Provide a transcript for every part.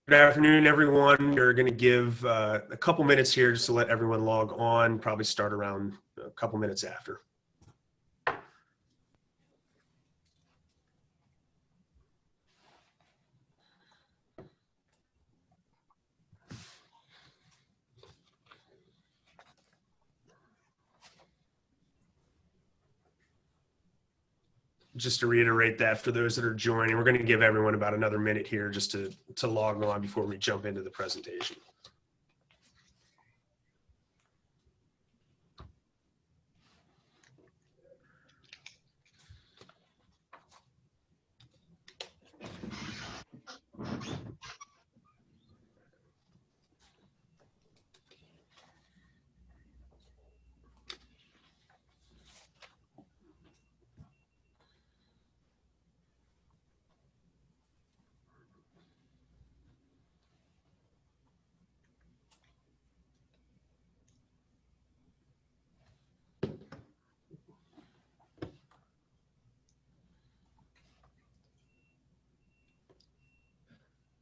Good afternoon, everyone. We're going to give a couple minutes here just to let everyone log on, probably start around a couple minutes after. Just to reiterate that for those that are joining, we're going to give everyone about another minute here just to log on before we jump into the presentation.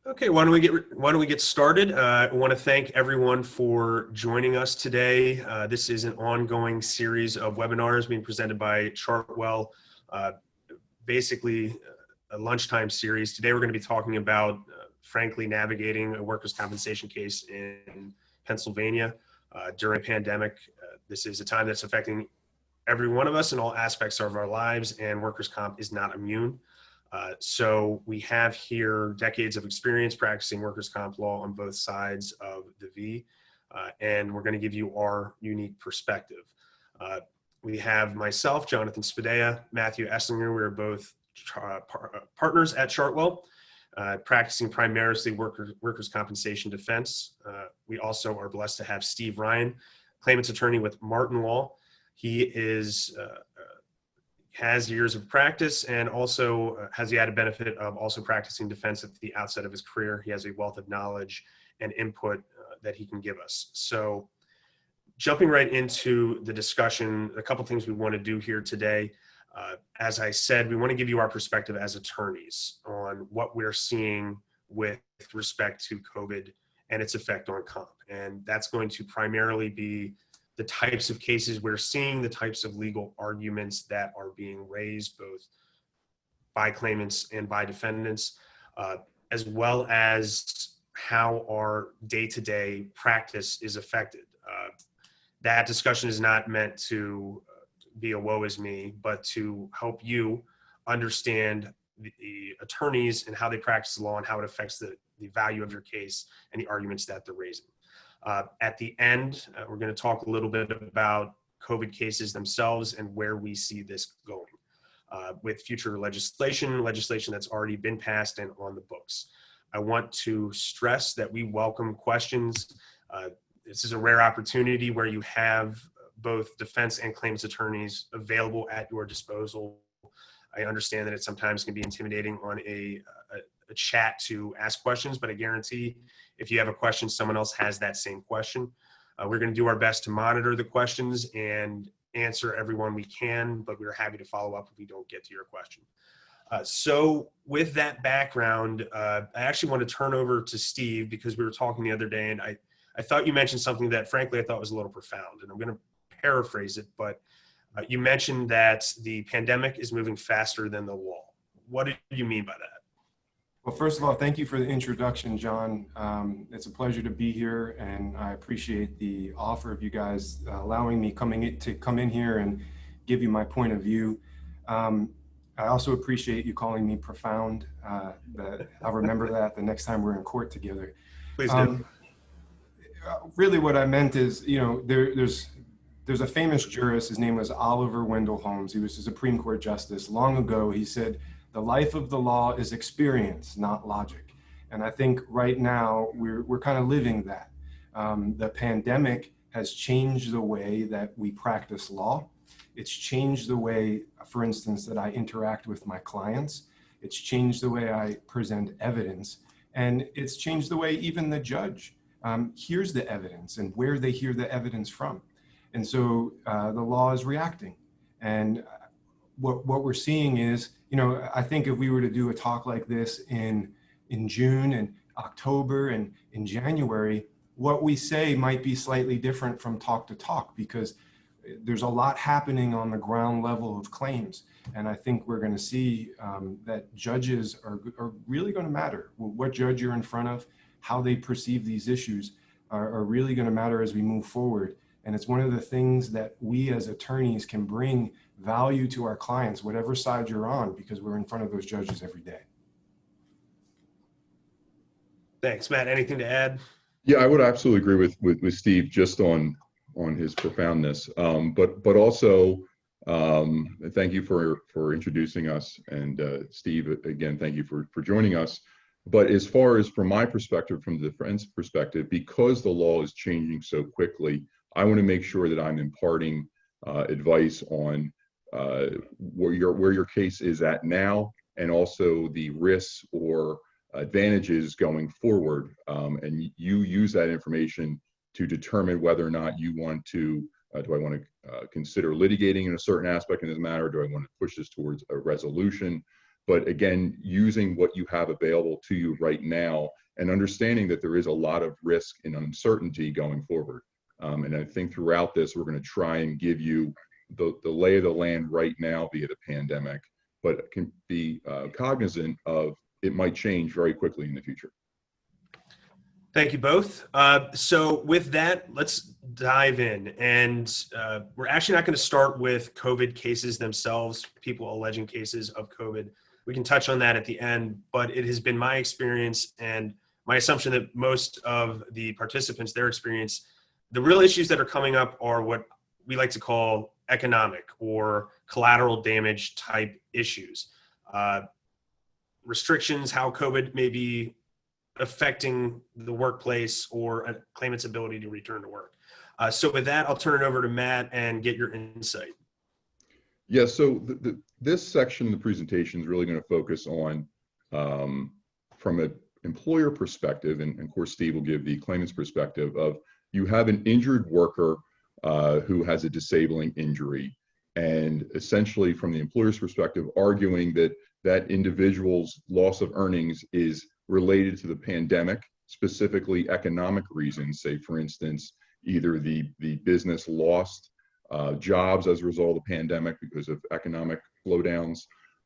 Okay, why don't we get started? I want to thank everyone for joining us today. This is an ongoing series of webinars being presented by Chartwell, basically a lunchtime series. Today we're going to be talking about, frankly, navigating a workers' compensation case in Pennsylvania during a pandemic. This is a time that's affecting every one of us in all aspects of our lives, and workers' comp is not immune. So we have here decades of experience practicing workers' comp law on both sides of the V, and we're going to give you our unique perspective. We have myself, Jonathan Spadea, Matthew Esslinger. We're both partners at Chartwell, practicing primarily workers' compensation defense. We also are blessed to have Steve Ryan, claimant's attorney with Martin Law. He has years of practice and also has the added benefit of also practicing defense at the outset of his career. He has a wealth of knowledge and input that he can give us. So jumping right into the discussion, a couple things we want to do here today. As I said, we want to give you our perspective as attorneys on what we're seeing with respect to COVID and its effect on comp. And that's going to primarily be the types of cases we're seeing, the types of legal arguments that are being raised both by claimants and by defendants, as well as how our day-to-day practice is affected. That discussion is not meant to be a woe is me, but to help you understand the attorneys and how they practice the law and how it affects the value of your case and the arguments that they're raising. At the end, we're going to talk a little bit about COVID cases themselves and where we see this going with future legislation that's already been passed and on the books. I want to stress that we welcome questions. This is a rare opportunity where you have both defense and claims attorneys available at your disposal. I understand that it sometimes can be intimidating on a chat to ask questions, but I guarantee if you have a question, someone else has that same question. We're going to do our best to monitor the questions and answer everyone we can, but we're happy to follow up if we don't get to your question. So with that background, I actually want to turn over to Steve because we were talking the other day and I thought you mentioned something that frankly I thought was a little profound, and I'm going to paraphrase it, but you mentioned that the pandemic is moving faster than the law. What do you mean by that? Well, first of all, thank you for the introduction, John. It's a pleasure to be here, and I appreciate the offer of you guys allowing me to come in here and give you my point of view. I also appreciate you calling me profound. I'll remember that the next time we're in court together. Please do. Really, what I meant is, you know, there's a famous jurist. His name was Oliver Wendell Holmes. He was a Supreme Court justice. Long ago, he said, "The life of the law is experience, not logic." And I think right now we're kind of living that. The pandemic has changed the way that we practice law. It's changed the way, for instance, that I interact with my clients. It's changed the way I present evidence. And it's changed the way even the judge hears the evidence and where they hear the evidence from. And so the law is reacting. And what we're seeing is, you know, I think if we were to do a talk like this in June, and October and in January, what we say might be slightly different from talk to talk, because there's a lot happening on the ground level of claims. And I think we're going to see that judges are really going to matter. What judge you're in front of, how they perceive these issues are really going to matter as we move forward. And it's one of the things that we as attorneys can bring value to our clients, whatever side you're on, because we're in front of those judges every day. Thanks, Matt. Anything to add? Yeah, I would absolutely agree with Steve just on his profoundness, but also thank you for introducing us, and Steve, again, thank you for joining us. But as far as from my perspective, from the defense perspective, because the law is changing so quickly, I want to make sure that I'm imparting advice on where your case is at now, and also the risks or advantages going forward, and you use that information to determine whether or not you want to, do I want to consider litigating in a certain aspect in this matter? Do I want to push this towards a resolution? But again, using what you have available to you right now and understanding that there is a lot of risk and uncertainty going forward. And I think throughout this, we're going to try and give you the lay of the land right now via the pandemic, but can be cognizant of it might change very quickly in the future. Thank you both. So with that, let's dive in. And we're actually not going to start with COVID cases themselves, people alleging cases of COVID. We can touch on that at the end, but it has been my experience and my assumption that most of the participants, their experience, the real issues that are coming up are what we like to call economic or collateral damage type issues. Restrictions, how COVID may be affecting the workplace or a claimant's ability to return to work. So with that, I'll turn it over to Matt and get your insight. Yeah, so this section of the presentation is really going to focus on, from an employer perspective, and of course Steve will give the claimant's perspective of, you have an injured worker who has a disabling injury, and essentially from the employer's perspective, arguing that that individual's loss of earnings is related to the pandemic, specifically economic reasons, say for instance, either the business lost jobs as a result of the pandemic because of economic slowdowns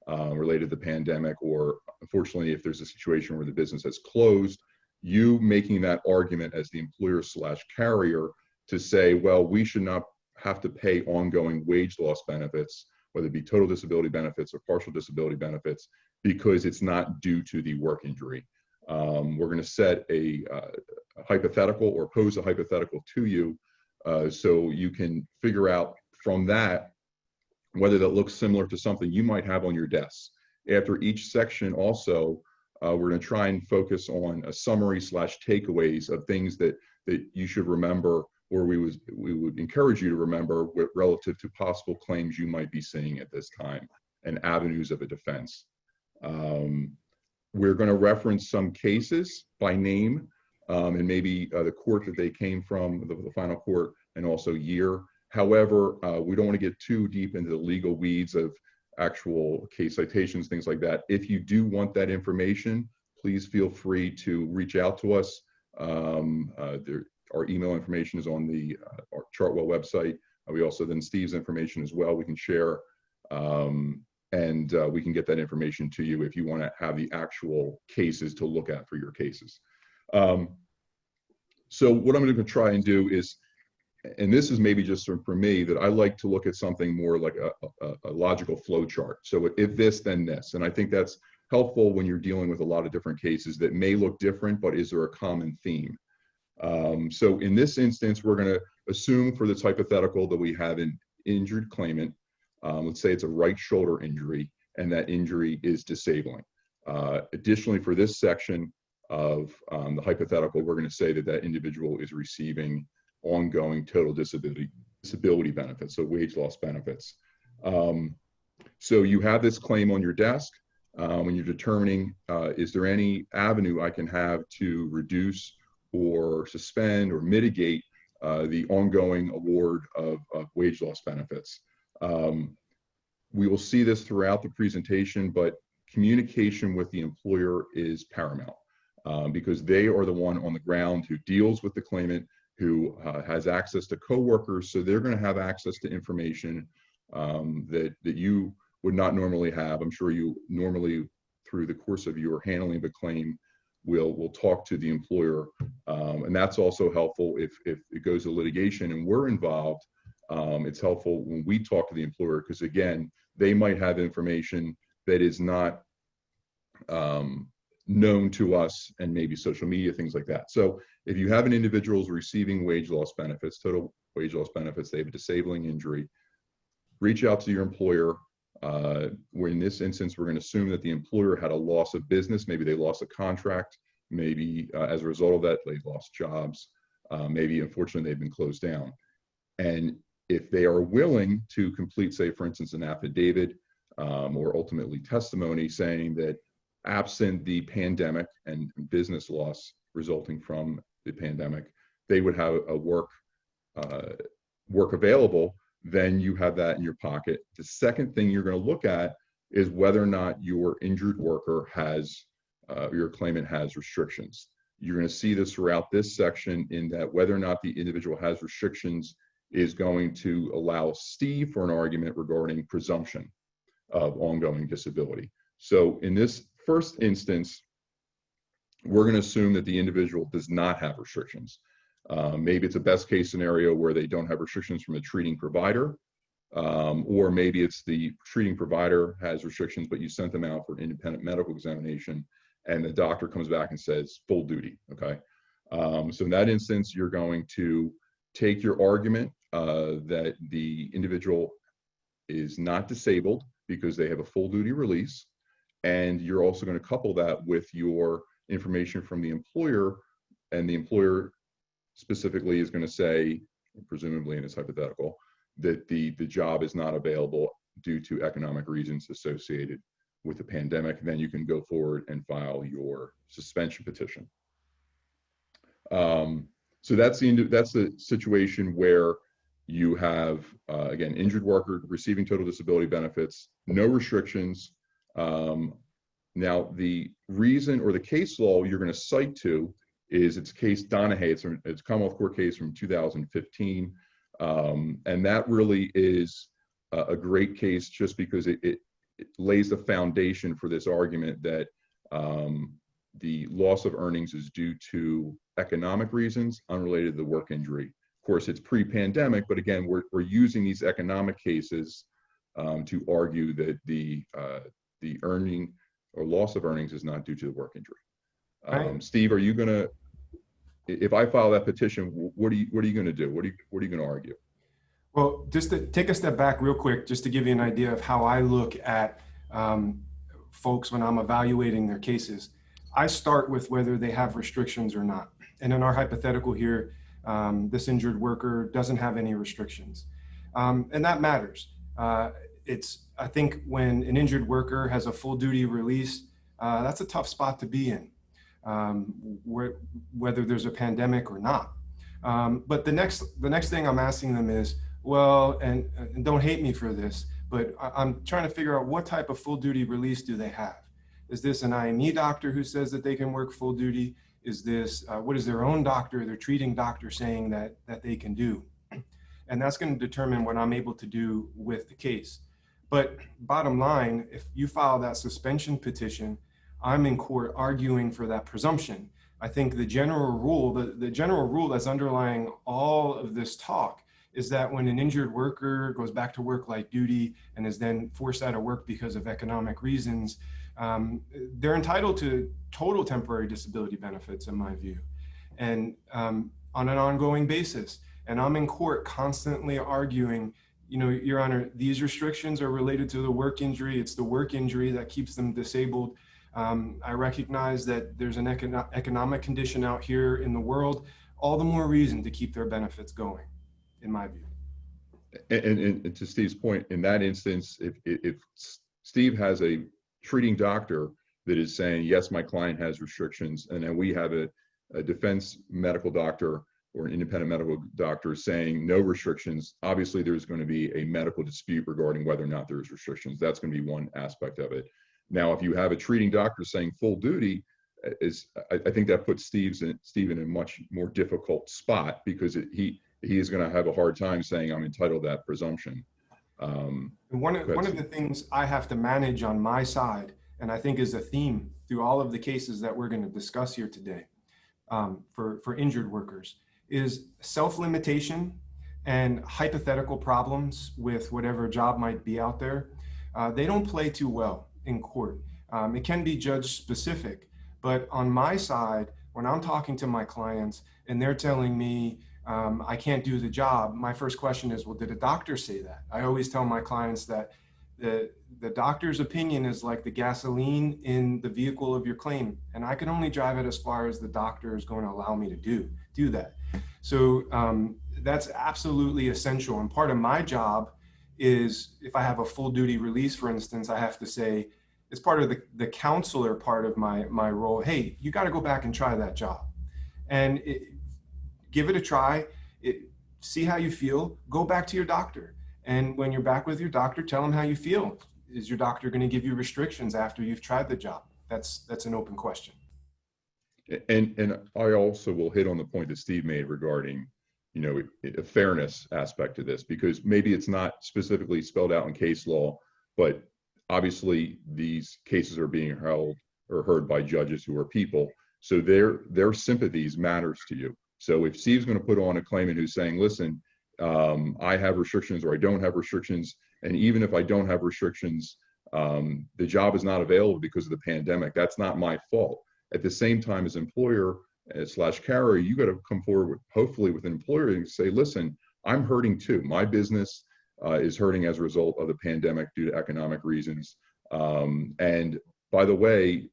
related to the pandemic, or unfortunately, if there's a situation where the business has closed, you making that argument as the employer / carrier to say, well, we should not have to pay ongoing wage loss benefits, whether it be total disability benefits or partial disability benefits, because it's not due to the work injury. We're going to set a hypothetical or pose a hypothetical to you so you can figure out from that whether that looks similar to something you might have on your desk. After each section also, we're going to try and focus on a summary / takeaways of things that you should remember, or we would encourage you to remember relative to possible claims you might be seeing at this time and avenues of a defense. We're going to reference some cases by name and maybe the court that they came from, the final court, and also year. However, we don't want to get too deep into the legal weeds of actual case citations, things like that. If you do want that information, please feel free to reach out to us. Our email information is on the our Chartwell website. We also then Steve's information as well we can share, and we can get that information to you if you want to have the actual cases to look at for your cases. So what I'm going to try and do is, and this is maybe just for me, that I like to look at something more like a logical flow chart. So if this, then this. And I think that's helpful when you're dealing with a lot of different cases that may look different, but is there a common theme? So in this instance, we're going to assume for this hypothetical that we have an injured claimant. Let's say it's a right shoulder injury, and that injury is disabling. Additionally, for this section of the hypothetical, we're going to say that that individual is receiving ongoing total disability benefits, so wage loss benefits. So you have this claim on your desk. When you're determining, is there any avenue I can have to reduce or suspend or mitigate the ongoing award of wage loss benefits? We will see this throughout the presentation, but communication with the employer is paramount. because they are the one on the ground who deals with the claimant, who has access to coworkers. So they're going to have access to information that you would not normally have. I'm sure you normally, through the course of your handling of a claim, will talk to the employer, and that's also helpful if it goes to litigation and we're involved. It's helpful when we talk to the employer, because again, they might have information that is not known to us, and maybe social media, things like that. So if you have an individual who's receiving wage loss benefits, total wage loss benefits, they have a disabling injury, reach out to your employer. Where in this instance, we're going to assume that the employer had a loss of business. Maybe they lost a contract. Maybe as a result of that, they lost jobs. Maybe, unfortunately, they've been closed down. And if they are willing to complete, say, for instance, an affidavit or ultimately testimony saying that absent the pandemic and business loss resulting from the pandemic, they would have a work available, then you have that in your pocket. The second thing you're going to look at is whether or not your injured worker has, your claimant has restrictions. You're going to see this throughout this section, in that whether or not the individual has restrictions is going to allow Steve for an argument regarding presumption of ongoing disability. So in this first instance, we're going to assume that the individual does not have restrictions. Maybe it's a best case scenario where they don't have restrictions from a treating provider, or maybe it's the treating provider has restrictions, but you sent them out for an independent medical examination and the doctor comes back and says full duty, okay? So in that instance, you're going to take your argument that the individual is not disabled because they have a full duty release, and you're also going to couple that with your information from the employer, and the employer specifically is going to say, presumably in this hypothetical, that the job is not available due to economic reasons associated with the pandemic. Then you can go forward and file your suspension petition. So that's the situation where you have, again, injured worker receiving total disability benefits, no restrictions. Now, the reason or the case law you're going to cite to is it's case Donahue. It's a Commonwealth Court case from 2015. And that really is a great case just because it lays the foundation for this argument that the loss of earnings is due to economic reasons unrelated to the work injury. Of course, it's pre-pandemic, but again, we're using these economic cases to argue that the earning or loss of earnings is not due to the work injury. Right. Steve, are you going to, if I file that petition, what are you going to do? What are you going to argue? Well, just to take a step back real quick, just to give you an idea of how I look at folks when I'm evaluating their cases. I start with whether they have restrictions or not. And in our hypothetical here, this injured worker doesn't have any restrictions. And that matters. I think when an injured worker has a full duty release, that's a tough spot to be in, whether there's a pandemic or not. But the next thing I'm asking them is, well, and don't hate me for this, but I'm trying to figure out what type of full duty release do they have? Is this an IME doctor who says that they can work full duty? Is this, what is their own doctor, their treating doctor saying that they can do? And that's going to determine what I'm able to do with the case. But bottom line, if you file that suspension petition, I'm in court arguing for that presumption. I think the general rule, the general rule that's underlying all of this talk is that when an injured worker goes back to work light duty and is then forced out of work because of economic reasons, they're entitled to total temporary disability benefits, in my view, and on an ongoing basis. And I'm in court constantly arguing, you know, Your Honor, these restrictions are related to the work injury. It's the work injury that keeps them disabled. I recognize that there's an economic condition out here in the world, all the more reason to keep their benefits going, in my view. And to Steve's point, in that instance, if Steve has a treating doctor that is saying, yes, my client has restrictions, and then we have a defense medical doctor or an independent medical doctor saying no restrictions, obviously there's going to be a medical dispute regarding whether or not there's restrictions. That's going to be one aspect of it. Now, if you have a treating doctor saying full duty, I think that puts Steve in a much more difficult spot, because he is going to have a hard time saying I'm entitled to that presumption. And one of the things I have to manage on my side, and I think is a theme through all of the cases that we're going to discuss here today, for injured workers, is self-limitation and hypothetical problems with whatever job might be out there. They don't play too well in court. It can be judge specific, but on my side, when I'm talking to my clients and they're telling me I can't do the job, my first question is, well, did a doctor say that? I always tell my clients that the doctor's opinion is like the gasoline in the vehicle of your claim, and I can only drive it as far as the doctor is going to allow me to do that. So that's absolutely essential. And part of my job is, if I have a full duty release, for instance, I have to say, as part of the counselor part of my role, hey, you got to go back and try that job, and give it a try. See how you feel. Go back to your doctor, and when you're back with your doctor, tell them how you feel. Is your doctor going to give you restrictions after you've tried the job? That's an open question. And I also will hit on the point that Steve made regarding, a fairness aspect to this, because maybe it's not specifically spelled out in case law, but obviously these cases are being held or heard by judges who are people. So their sympathies matters to you. So if Steve's going to put on a claimant who's saying, listen, I have restrictions or I don't have restrictions, and even if I don't have restrictions, the job is not available because of the pandemic, that's not my fault. At the same time, as employer / carrier, you got to come forward hopefully with an employer and say, listen, I'm hurting too. My business is hurting as a result of the pandemic due to economic reasons. And by the way,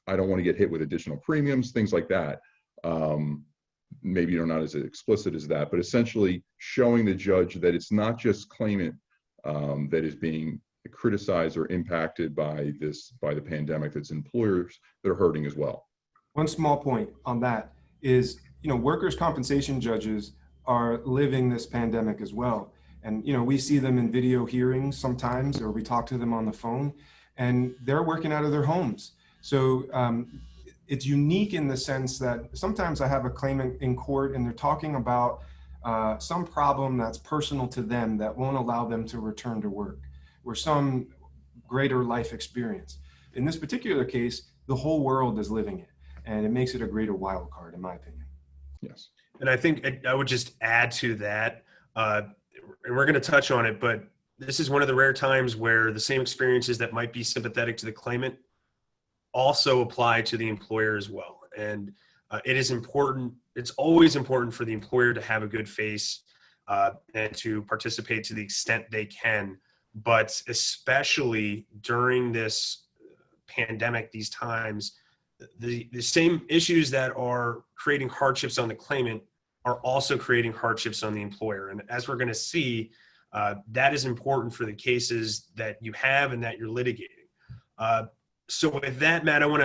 I don't want to get hit with additional premiums, things like that. Maybe you're not as explicit as that, but essentially showing the judge that it's not just claimant that is being criticized or impacted by the pandemic, that's employers that are hurting as well. One small point on that is, workers' compensation judges are living this pandemic as well. And, we see them in video hearings sometimes, or we talk to them on the phone, and they're working out of their homes. So it's unique in the sense that sometimes I have a claimant in court and they're talking about some problem that's personal to them that won't allow them to return to work, or some greater life experience. In this particular case, the whole world is living it, and it makes it a greater wild card, in my opinion. Yes. And I think I would just add to that, and we're going to touch on it, but this is one of the rare times where the same experiences that might be sympathetic to the claimant also apply to the employer as well. And it is important. It's always important for the employer to have a good face and to participate to the extent they can. But especially during this pandemic, these times, the same issues that are creating hardships on the claimant are also creating hardships on the employer. And as we're going to see, that is important for the cases that you have and that you're litigating. So with that, Matt, I want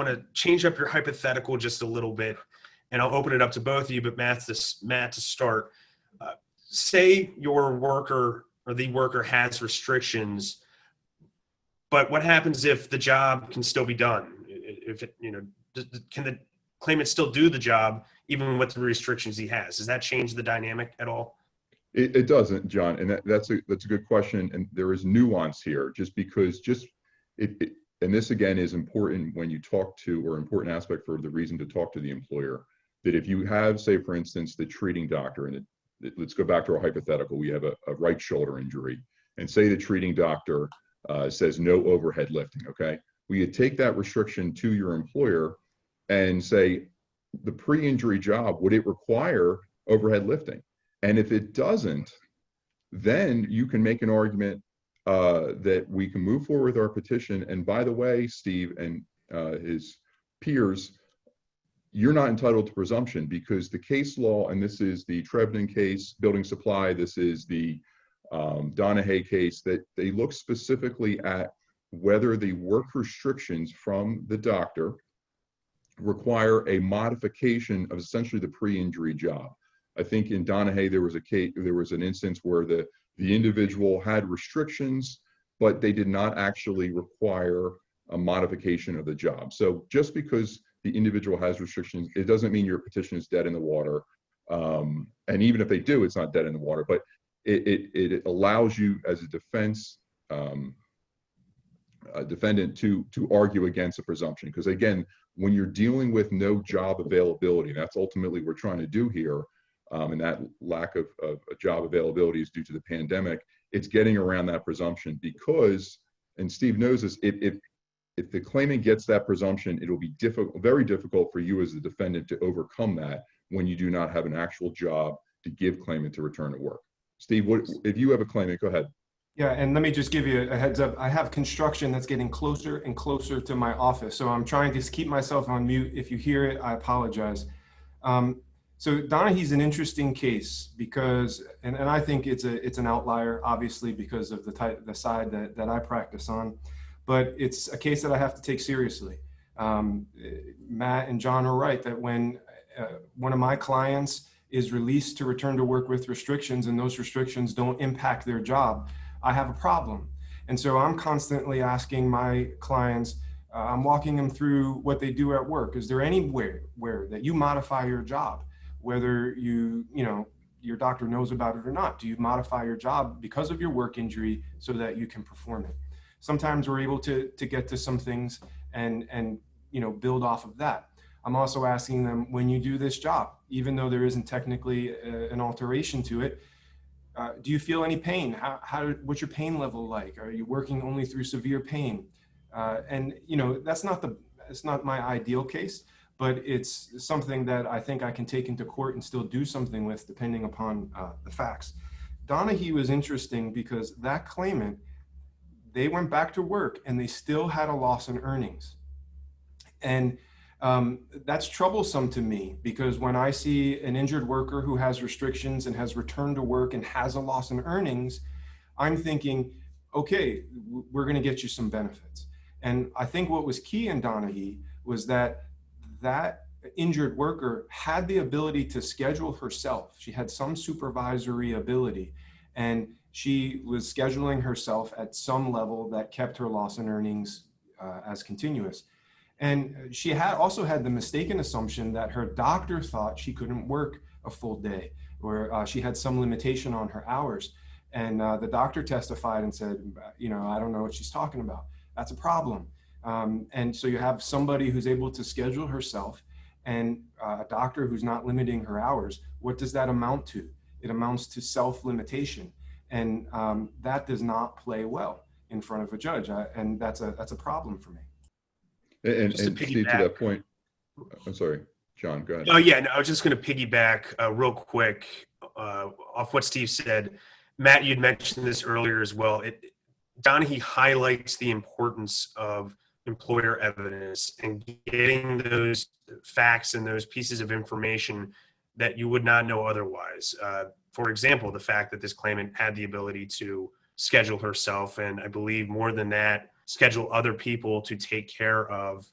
to change up your hypothetical just a little bit, and I'll open it up to both of you. But Matt, to start, say your worker or the worker has restrictions, but what happens if the job can still be done? If it, can the claimant still do the job even with the restrictions he has? Does that change the dynamic at all? It doesn't, John, and that's a good question. And there is nuance here, and this again is important when you talk to, or important aspect for the reason to talk to the employer, that if you have, say, for instance, the treating doctor, and let's go back to our hypothetical, we have a right shoulder injury, and say the treating doctor says no overhead lifting, okay? Well, you take that restriction to your employer and say, the pre-injury job, would it require overhead lifting? And if it doesn't, then you can make an argument that we can move forward with our petition. And by the way, Steve and his peers, you're not entitled to presumption, because the case law, and this is the Trebnin case, building supply, this is the Donahue case, that they look specifically at whether the work restrictions from the doctor require a modification of essentially the pre-injury job. I think in Donahue there was an instance where the individual had restrictions, but they did not actually require a modification of the job. So just because the individual has restrictions, it doesn't mean your petition is dead in the water. And even if they do, it's not dead in the water, but it allows you as a defense defendant to argue against a presumption. Because again, when you're dealing with no job availability, and that's ultimately what we're trying to do here, and that lack of job availability is due to the pandemic, it's getting around that presumption because, and Steve knows this, if the claimant gets that presumption, it'll be very difficult for you as the defendant to overcome that when you do not have an actual job to give claimant to return to work. Steve, if you have a claimant, go ahead. Yeah, and let me just give you a heads up. I have construction that's getting closer and closer to my office, so I'm trying to keep myself on mute. If you hear it, I apologize. So Donaghy's an interesting case because, and I think it's an outlier, obviously, because of the side that I practice on, but it's a case that I have to take seriously. Matt and John are right that when one of my clients is released to return to work with restrictions and those restrictions don't impact their job, I have a problem. And so I'm constantly asking my clients, I'm walking them through what they do at work. Is there anywhere where that you modify your job, whether your doctor knows about it or not? Do you modify your job because of your work injury so that you can perform it? Sometimes we're able to get to some things and build off of that. I'm also asking them, when you do this job, even though there isn't technically an alteration to it, do you feel any pain? What's your pain level like? Are you working only through severe pain? And that's not my ideal case, but it's something that I think I can take into court and still do something with, depending upon the facts. Donaghy was interesting because that claimant, they went back to work and they still had a loss in earnings. And that's troublesome to me because when I see an injured worker who has restrictions and has returned to work and has a loss in earnings, I'm thinking, okay, we're going to get you some benefits. And I think what was key in Donaghy was that injured worker had the ability to schedule herself. She had some supervisory ability, and she was scheduling herself at some level that kept her loss in earnings as continuous. And she also had the mistaken assumption that her doctor thought she couldn't work a full day, or she had some limitation on her hours. And the doctor testified and said, I don't know what she's talking about. That's a problem. And so you have somebody who's able to schedule herself and a doctor who's not limiting her hours. What does that amount to? It amounts to self-limitation. And that does not play well in front of a judge. And that's a problem for me. And Steve, to that point, I'm sorry, John, go ahead. Oh yeah, no, I was just going to piggyback real quick off what Steve said. Matt, you'd mentioned this earlier as well. Donaghy highlights the importance of employer evidence and getting those facts and those pieces of information that you would not know otherwise. For example, the fact that this claimant had the ability to schedule herself, and I believe more than that, schedule other people to take care of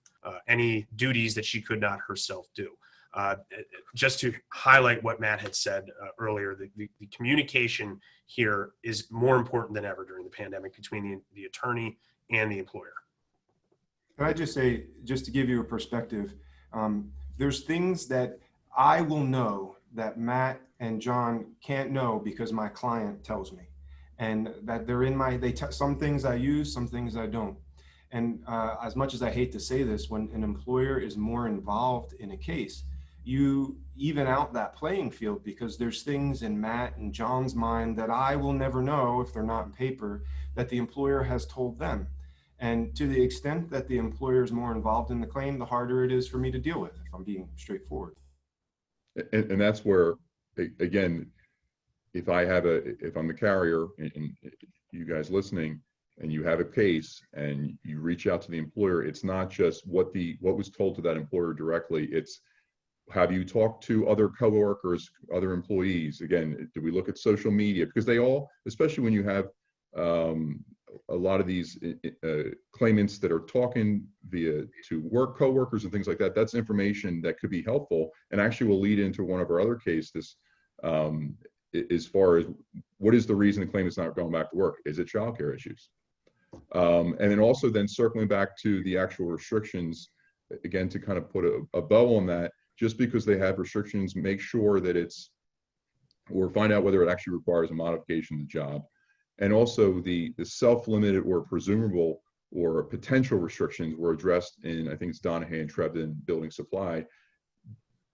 any duties that she could not herself do. Just to highlight what Matt had said earlier, the communication here is more important than ever during the pandemic between the attorney and the employer. Can I just say, just to give you a perspective, there's things that I will know that Matt and John can't know because my client tells me. And that they're in some things I use, some things I don't. And as much as I hate to say this, when an employer is more involved in a case, you even out that playing field because there's things in Matt and John's mind that I will never know if they're not in paper that the employer has told them. And to the extent that the employer is more involved in the claim, the harder it is for me to deal with, if I'm being straightforward. And that's where, again, if I'm the carrier and you guys listening and you have a case and you reach out to the employer, it's not just what was told to that employer directly. It's, have you talked to other coworkers, other employees? Again, do we look at social media? Because they all, especially when you have a lot of these claimants that are talking to coworkers and things like that, that's information that could be helpful and actually will lead into one of our other cases. As far as what is the reason the claimant's not going back to work? Is it childcare issues? And then also then circling back to the actual restrictions, again, to kind of put a bow on that, just because they have restrictions, make sure that it's, or find out whether it actually requires a modification of the job. And also the self-limited or presumable or potential restrictions were addressed in, I think it's Donahue and Trebden Building Supply.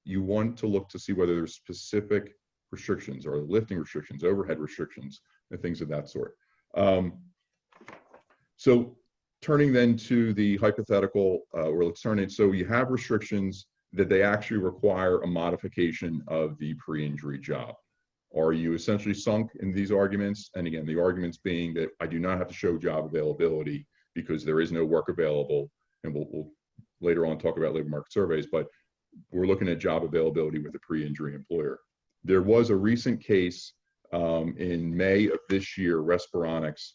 You want to look to see whether there's specific restrictions or lifting restrictions, overhead restrictions, and things of that sort. So turning then to the hypothetical, or let's turn it, so you have restrictions that they actually require a modification of the pre-injury job. Are you essentially sunk in these arguments? And again, the arguments being that I do not have to show job availability because there is no work available. And we'll later on talk about labor market surveys, but we're looking at job availability with a pre-injury employer. There was a recent case in May of this year, Respironics,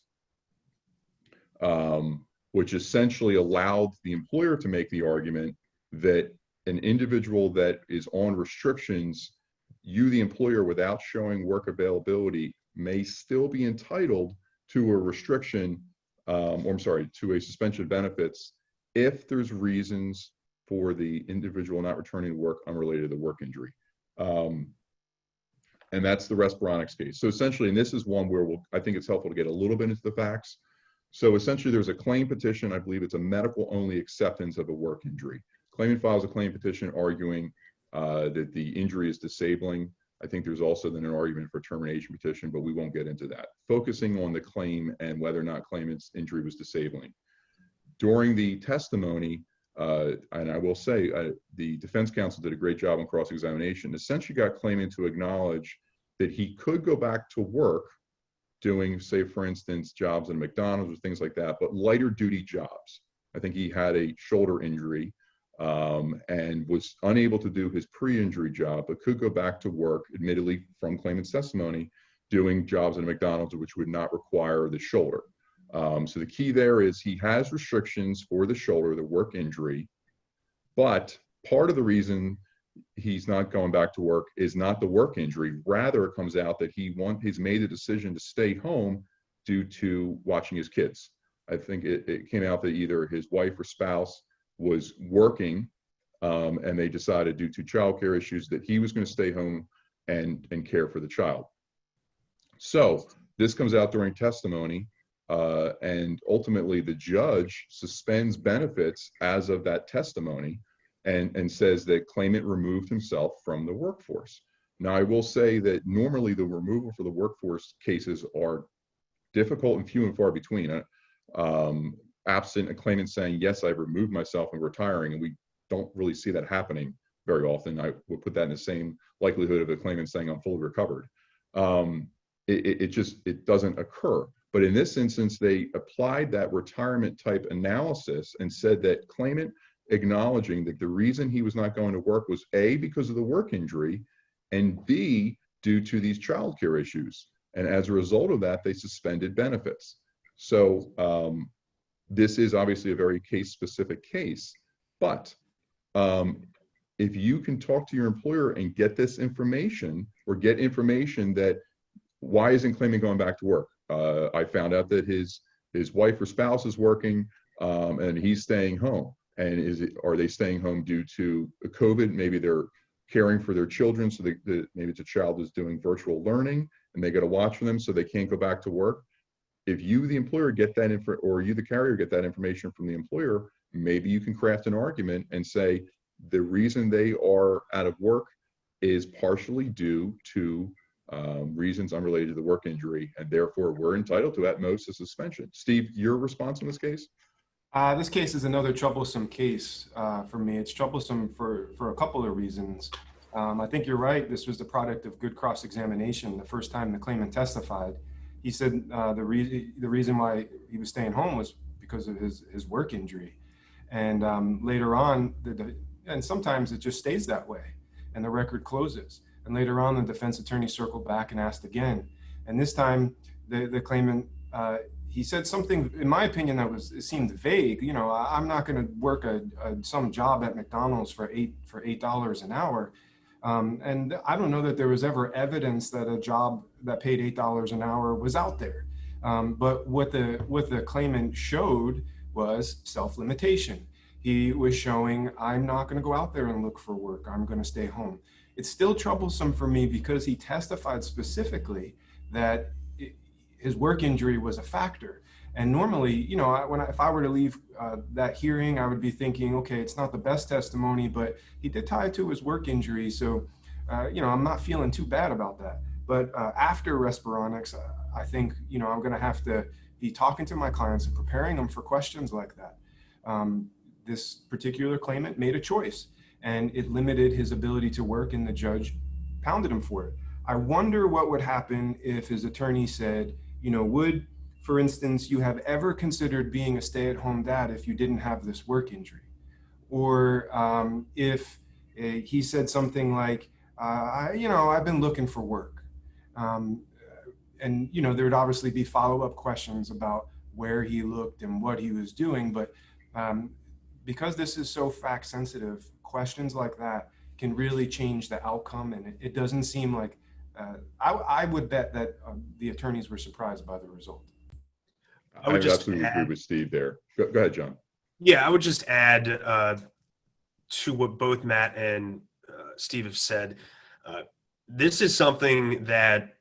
which essentially allowed the employer to make the argument that an individual that is on restrictions, you, the employer, without showing work availability, may still be entitled to a restriction, or I'm sorry, to a suspension of benefits if there's reasons for the individual not returning to work unrelated to the work injury. And that's the Respironics case. So essentially, and this is one where I think it's helpful to get a little bit into the facts. So essentially, there's a claim petition. I believe it's a medical-only acceptance of a work injury. Claimant files a claim petition arguing that the injury is disabling. I think there's also then an argument for termination petition, but we won't get into that. Focusing on the claim and whether or not claimant's injury was disabling. During the testimony, and I will say the defense counsel did a great job on cross-examination, essentially got claimant to acknowledge that he could go back to work doing, say, for instance, jobs at McDonald's or things like that, but lighter duty jobs. I think he had a shoulder injury and was unable to do his pre-injury job, but could go back to work, admittedly from claimant's testimony, doing jobs at McDonald's, which would not require the shoulder. So the key there is he has restrictions for the shoulder, the work injury, but part of the reason he's not going back to work is not the work injury. Rather, it comes out that he's made a decision to stay home due to watching his kids. I think it came out that either his wife or spouse was working and they decided due to childcare issues that he was going to stay home and care for the child. So this comes out during testimony. And ultimately the judge suspends benefits as of that testimony and says that claimant removed himself from the workforce. Now, I will say that normally the removal for the workforce cases are difficult and few and far between. Absent a claimant saying, yes, I've removed myself and retiring, and we don't really see that happening very often. I would put that in the same likelihood of a claimant saying I'm fully recovered. It doesn't occur. But in this instance, they applied that retirement type analysis and said that claimant acknowledging that the reason he was not going to work was A, because of the work injury, and B, due to these childcare issues. And as a result of that, they suspended benefits. So this is obviously a very case-specific case, but if you can talk to your employer and get this information, or get information that why isn't claimant going back to work? I found out that his wife or spouse is working and he's staying home. And are they staying home due to COVID? Maybe they're caring for their children, so maybe the child is doing virtual learning and they got to watch for them, so they can't go back to work. If you, the employer, get that info, or you, the carrier, get that information from the employer, maybe you can craft an argument and say the reason they are out of work is partially due to reasons unrelated to the work injury, and therefore we're entitled to at most a suspension. Steve, your response in this case? This case is another troublesome case for me. It's troublesome for a couple of reasons. I think you're right. This was the product of good cross-examination. The first time the claimant testified, he said the reason why he was staying home was because of his work injury. And later on, and sometimes it just stays that way and the record closes. And later on, the defense attorney circled back and asked again. And this time, the claimant, he said something, in my opinion, it seemed vague. You know, I'm not going to work some job at McDonald's for $8 an hour. And I don't know that there was ever evidence that a job that paid $8 an hour was out there. But what the claimant showed was self-limitation. He was showing, I'm not going to go out there and look for work. I'm going to stay home. It's still troublesome for me because he testified specifically that his work injury was a factor. And normally, you know, if I were to leave that hearing, I would be thinking, okay, it's not the best testimony, but he did tie it to his work injury. So, you know, I'm not feeling too bad about that. But after Respironics, I think, you know, I'm going to have to be talking to my clients and preparing them for questions like that. This particular claimant made a choice, and it limited his ability to work, and the judge pounded him for it. I wonder what would happen if his attorney said, you know, would, for instance, you have ever considered being a stay-at-home dad if you didn't have this work injury? Or if he said something like, you know, I've been looking for work. And, you know, there would obviously be follow-up questions about where he looked and what he was doing. But because this is so fact sensitive, questions like that can really change the outcome. And it doesn't seem like, I would bet that the attorneys were surprised by the result. I would absolutely agree with Steve there. Go ahead, John. Yeah, I would just add to what both Matt and Steve have said. This is something that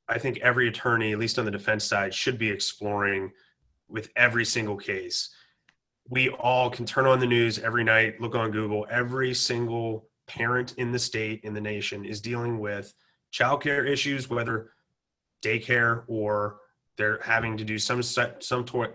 I think every attorney, at least on the defense side, should be exploring with every single case. We all can turn on the news every night, look on Google. Every single parent in the state, in the nation, is dealing with childcare issues, whether daycare or they're having to do some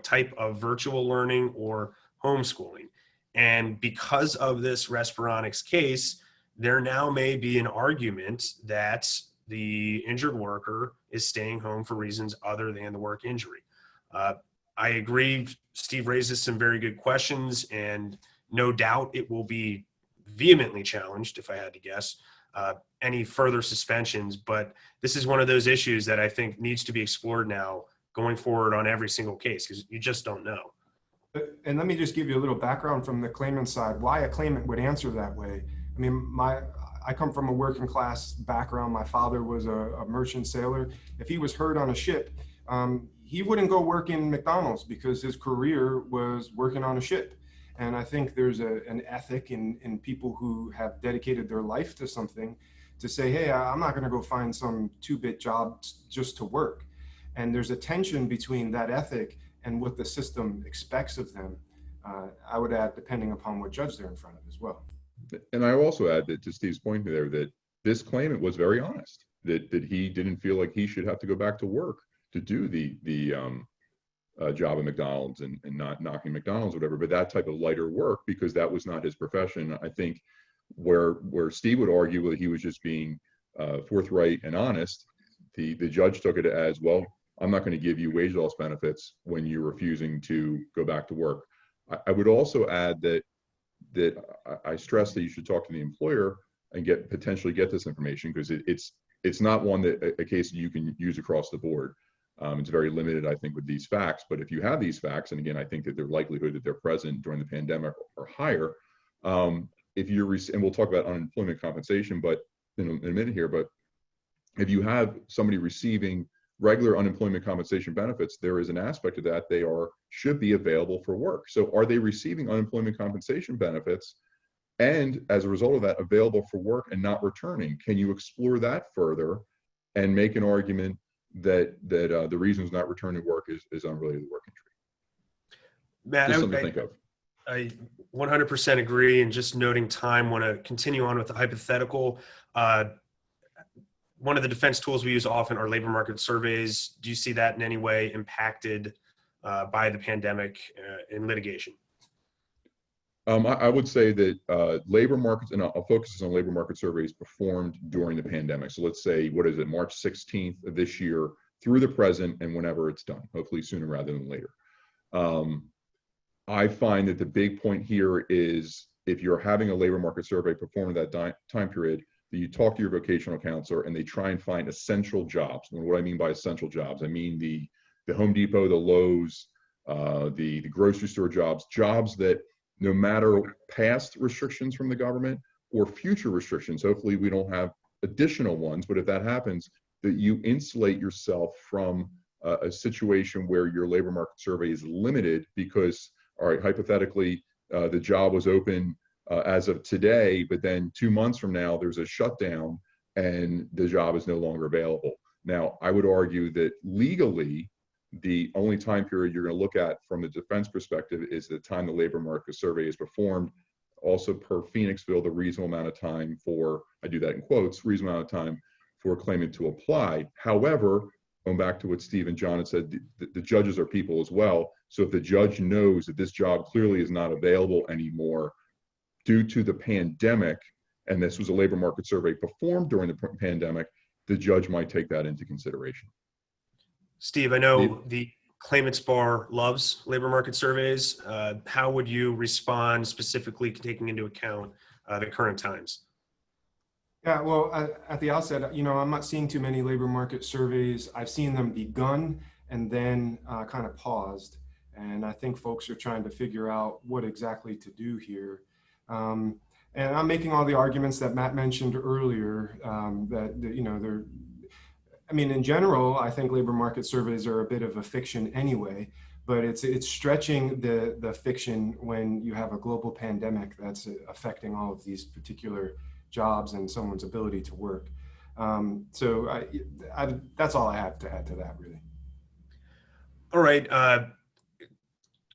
type of virtual learning or homeschooling. And because of this Respironics case, there now may be an argument that the injured worker is staying home for reasons other than the work injury. I agree, Steve raises some very good questions, and no doubt it will be vehemently challenged, if I had to guess, any further suspensions. But this is one of those issues that I think needs to be explored now going forward on every single case, because you just don't know. And let me just give you a little background from the claimant side, why a claimant would answer that way. I mean, I come from a working class background. My father was a merchant sailor. If he was hurt on a ship, he wouldn't go work in McDonald's because his career was working on a ship. And I think there's an ethic in people who have dedicated their life to something to say, hey, I'm not going to go find some two-bit job just to work. And there's a tension between that ethic and what the system expects of them. I would add, depending upon what judge they're in front of as well. And I also add that to Steve's point there, that this claimant was very honest, that he didn't feel like he should have to go back to work to do the job at McDonald's and not knocking McDonald's or whatever, but that type of lighter work, because that was not his profession. I think where Steve would argue that he was just being forthright and honest, the judge took it as, well, I'm not going to give you wage loss benefits when you're refusing to go back to work. I would also add that I stress that you should talk to the employer and potentially get this information, because it's not one that a case that you can use across the board. It's very limited, I think, with these facts. But if you have these facts, and again, I think that their likelihood that they're present during the pandemic are higher. If you're, and we'll talk about unemployment compensation, but in a minute here. But if you have somebody receiving regular unemployment compensation benefits, there is an aspect of that they should be available for work. So are they receiving unemployment compensation benefits, and as a result of that, available for work and not returning? Can you explore that further and make an argument that the reasons not returning to work is unrelated to work injury? Matt, just something to think of. I 100% agree. And just noting time, want to continue on with the hypothetical. One of the defense tools we use often are labor market surveys. Do you see that in any way impacted by the pandemic in litigation? I would say that labor markets, and I'll focus on labor market surveys performed during the pandemic. So let's say, what is it, March 16th of this year through the present, and whenever it's done, hopefully sooner rather than later. I find that the big point here is, if you're having a labor market survey performed at that time period, that you talk to your vocational counselor and they try and find essential jobs. And what I mean by essential jobs, I mean the Home Depot, the Lowe's, the grocery store jobs that, no matter past restrictions from the government or future restrictions, hopefully we don't have additional ones, but if that happens, that you insulate yourself from a situation where your labor market survey is limited because, all right, hypothetically, the job was open as of today, but then 2 months from now, there's a shutdown and the job is no longer available. Now, I would argue that legally, the only time period you're going to look at from the defense perspective is the time the labor market survey is performed. Also, per Phoenixville, the reasonable amount of time for, I do that in quotes, reasonable amount of time for a claimant to apply. However, going back to what Steve and John had said, the judges are people as well. So if the judge knows that this job clearly is not available anymore due to the pandemic, and this was a labor market survey performed during the pandemic, the judge might take that into consideration. Steve, I know the claimants bar loves labor market surveys. How would you respond, specifically taking into account the current times? Yeah, well, at the outset, I'm not seeing too many labor market surveys. I've seen them begun and then kind of paused. And I think folks are trying to figure out what exactly to do here. And I'm making all the arguments that Matt mentioned earlier, they're, in general, I think labor market surveys are a bit of a fiction anyway, but it's stretching the fiction when you have a global pandemic that's affecting all of these particular jobs and someone's ability to work. So that's all I have to add to that, really. All right.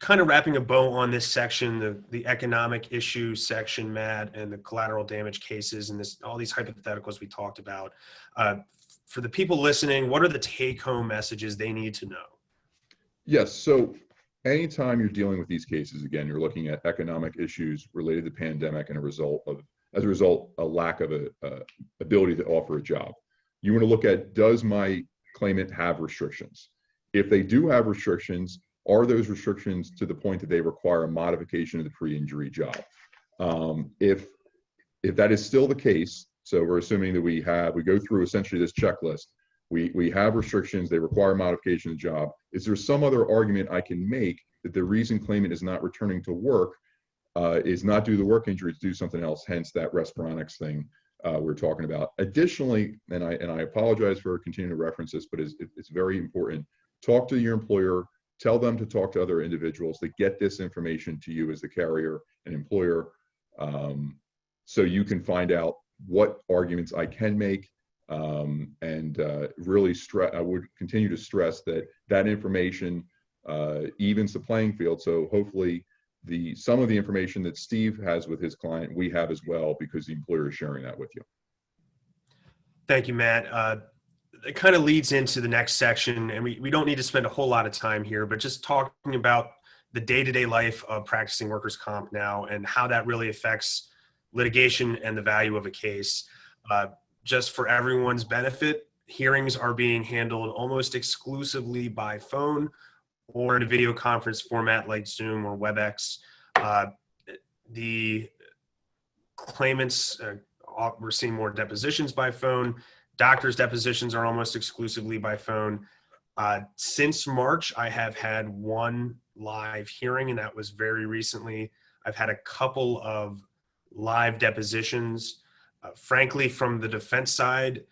Kind of wrapping a bow on this section, the economic issue section, Matt, and the collateral damage cases and all these hypotheticals we talked about. For the people listening, what are the take-home messages they need to know? Yes. So anytime you're dealing with these cases, again, you're looking at economic issues related to the pandemic and as a result, a lack of ability to offer a job. You want to look at, does my claimant have restrictions? If they do have restrictions, are those restrictions to the point that they require a modification of the pre-injury job? If that is still the case, so we're assuming that we go through essentially this checklist, we have restrictions, they require modification of the job. Is there some other argument I can make that the reason claimant is not returning to work is not due to the work injury, it's due to something else, hence that Respironics thing we're talking about. Additionally, and I apologize for continuing to reference this, but it's very important, talk to your employer, tell them to talk to other individuals to get this information to you as the carrier and employer, so you can find out what arguments I can make, and really I would continue to stress that information evens the playing field. So hopefully some of the information that Steve has with his client, we have as well, because the employer is sharing that with you. Thank you, Matt. It kind of leads into the next section, and we don't need to spend a whole lot of time here, but just talking about the day-to-day life of practicing workers' comp now and how that really affects litigation and the value of a case. Just for everyone's benefit, hearings are being handled almost exclusively by phone or in a video conference format like Zoom or WebEx. The claimants, we're seeing more depositions by phone. Doctors' depositions are almost exclusively by phone. Since March, I have had one live hearing, and that was very recently. I've had a couple of live depositions. Frankly, from the defense side,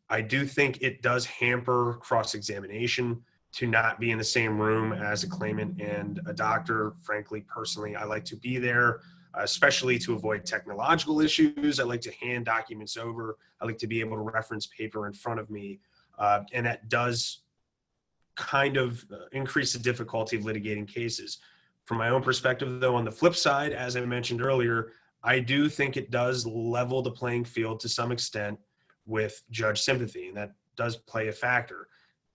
I do think it does hamper cross-examination to not be in the same room as a claimant and a doctor. Frankly, personally, I like to be there, especially to avoid technological issues. I like to hand documents over. I like to be able to reference paper in front of me. And that does kind of increase the difficulty of litigating cases. From my own perspective, though, on the flip side, as I mentioned earlier, I do think it does level the playing field to some extent with judge sympathy, and that does play a factor.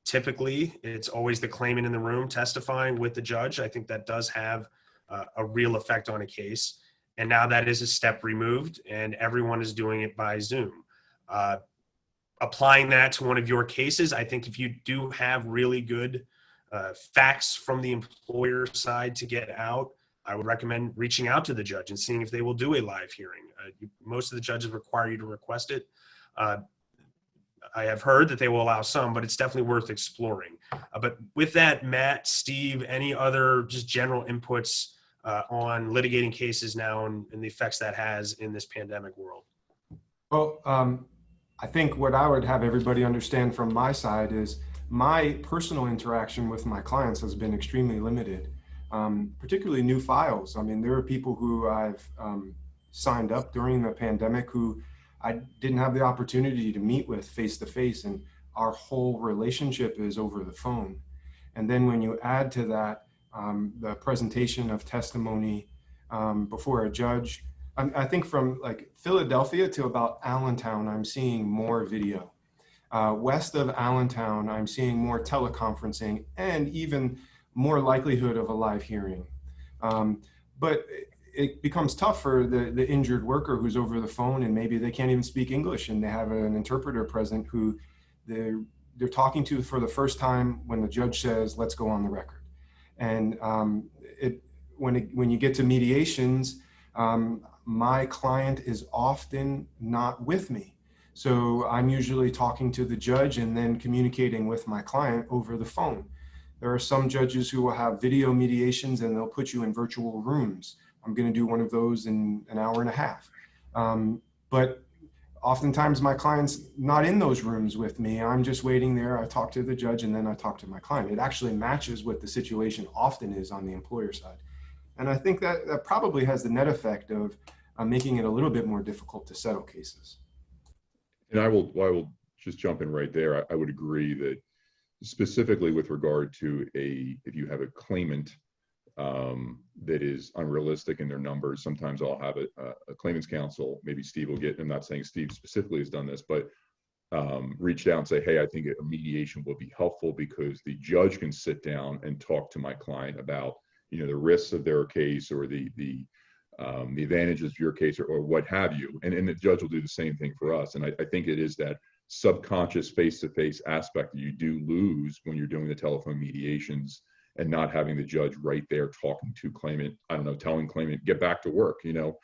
Typically, it's always the claimant in the room testifying with the judge. I think that does have a real effect on a case. And now that is a step removed, and everyone is doing it by Zoom. Applying that to one of your cases, I think if you do have really good facts from the employer side to get out, I would recommend reaching out to the judge and seeing if they will do a live hearing. Most of the judges require you to request it. I have heard that they will allow some, but it's definitely worth exploring. But with that, Matt, Steve, any other just general inputs on litigating cases now and the effects that has in this pandemic world? Well, I think what I would have everybody understand from my side is my personal interaction with my clients has been extremely limited, particularly new files. I mean, there are people who I've signed up during the pandemic who I didn't have the opportunity to meet with face to face, and our whole relationship is over the phone. And then when you add to that the presentation of testimony before a judge, I think from like Philadelphia to about Allentown, I'm seeing more video. West of Allentown, I'm seeing more teleconferencing and even more likelihood of a live hearing. But it becomes tough for the injured worker who's over the phone, and maybe they can't even speak English, and they have an interpreter present who they're talking to for the first time when the judge says, let's go on the record. And when you get to mediations, my client is often not with me. So I'm usually talking to the judge and then communicating with my client over the phone. There are some judges who will have video mediations and they'll put you in virtual rooms. I'm going to do one of those in an hour and a half. But oftentimes my client's not in those rooms with me. I'm just waiting there. I talk to the judge and then I talk to my client. It actually matches what the situation often is on the employer side. And I think that probably has the net effect of making it a little bit more difficult to settle cases. And I will just jump in right there. I would agree that specifically with regard to if you have a claimant that is unrealistic in their numbers, sometimes I'll have a claimant's counsel, maybe Steve will get, I'm not saying Steve specifically has done this, but reach out and say, hey, I think a mediation will be helpful because the judge can sit down and talk to my client about, the risks of their case or the advantages of your case or what have you. And the judge will do the same thing for us. And I think it is that subconscious face-to-face aspect that you do lose when you're doing the telephone mediations and not having the judge right there talking to claimant, telling claimant, get back to work, you